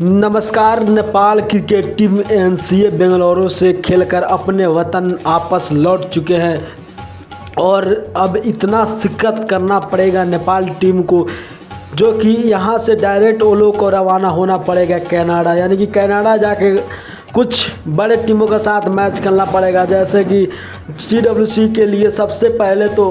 नमस्कार। Nepal cricket team NCA Bengaluru से खेलकर अपने वतन वापस लौट चुके हैं और अब इतना शिकत करना पड़ेगा नेपाल टीम को, जो कि यहां से डायरेक्ट वो लोग को रवाना होना पड़ेगा कनाडा। यानी कि कनाडा जाके कुछ बड़े टीमों के साथ मैच खेलना पड़ेगा, जैसे कि CWC के लिए सबसे पहले तो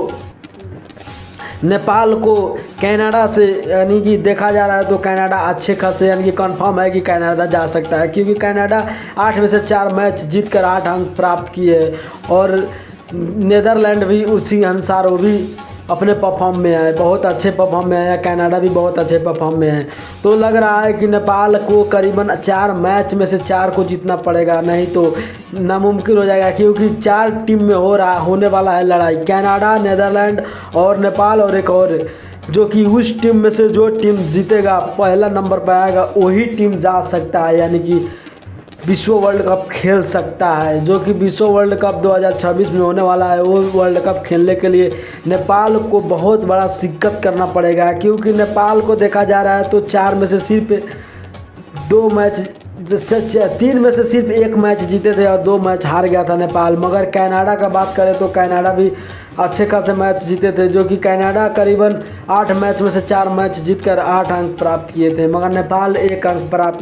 नेपाल को कनाडा से यानी कि देखा जा रहा है तो कनाडा अच्छे खासे यानी कि कंफर्म है कि कनाडा जा सकता है, क्योंकि कनाडा 8 में से 4 मैच जीतकर 8 अंक प्राप्त किए और नीदरलैंड भी उसी अनुसार वो भी अपने परफॉर्म में है, बहुत अच्छे परफॉर्म में है। कनाडा भी बहुत अच्छे परफॉर्म में है। तो लग रहा है कि नेपाल को करीबन 4 मैच में से 4 को जीतना पड़ेगा, नहीं तो नामुमकिन हो जाएगा, क्योंकि 4 टीम में होने वाला है लड़ाई। कनाडा, नीदरलैंड और नेपाल और एक और, जो कि उस टीम में से जो टीम जीतेगा पहला नंबर पर आएगा वही टीम जा सकता है, यानी कि विश्व वर्ल्ड कप खेल सकता है। जो कि विश्व वर्ल्ड कप 2026 में होने वाला है। वो वर्ल्ड कप खेलने के लिए नेपाल को बहुत बड़ा शिकत करना पड़ेगा, क्योंकि नेपाल को देखा जा रहा है तो 4 में से सिर्फ 2 मैच, 3 में से सिर्फ 1 मैच जीते थे और 2 मैच हार गया था नेपाल। मगर कनाडा का बात करें तो कनाडा भी अच्छे खासे मैच जीते थे, जो कि कनाडा करीबन 8 मैच में से 4 मैच जीतकर 8 अंक प्राप्त किए थे, मगर नेपाल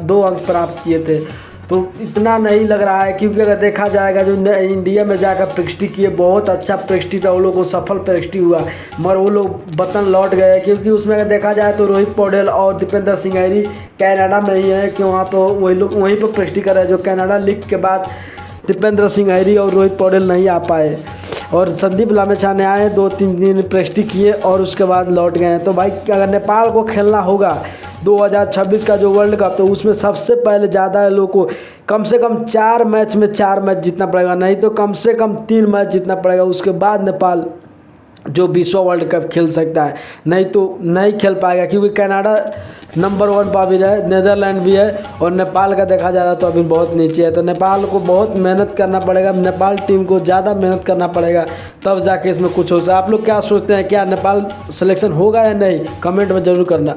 2 अंक प्राप्त किए थे। तो इतना नहीं लग रहा है, क्योंकि अगर देखा जाएगा जो इंडिया में जाकर प्रैक्टिस किए, बहुत अच्छा प्रैक्टिस था, वो लोग को सफल प्रैक्टिस हुआ, मगर वो लोग वतन लौट गए। क्योंकि उसमें अगर देखा जाए तो रोहित पौडेल और दीपेंद्र सिंह कनाडा में ही है, कि वहाँ पर वही लोग वहीं पर प्रैक्टिस कर रहे हैं। जो कनाडा लीग के बाद दीपेंद्र सिंह और रोहित पौडेल नहीं आ पाए और संदीप लामेछाने आए, 2-3 दिन प्रैक्टिस किए और उसके बाद लौट गए। तो भाई अगर नेपाल को खेलना होगा 2026 का जो वर्ल्ड कप, तो उसमें सबसे पहले ज़्यादा लोगों को कम से कम 4 मैच में 4 मैच जीतना पड़ेगा, नहीं तो कम से कम 3 मैच जीतना पड़ेगा। उसके बाद नेपाल जो विश्व वर्ल्ड कप खेल सकता है, नहीं तो नहीं खेल पाएगा, क्योंकि कनाडा नंबर 1 पर भी है, नीदरलैंड भी है और नेपाल का देखा जा रहा है तो अभी बहुत नीचे है। तो नेपाल को बहुत मेहनत करना पड़ेगा, नेपाल टीम को ज़्यादा मेहनत करना पड़ेगा, तब जाके इसमें कुछ हो सकता है। आप लोग क्या सोचते हैं, क्या नेपाल सिलेक्शन होगा या नहीं, कमेंट में ज़रूर करना।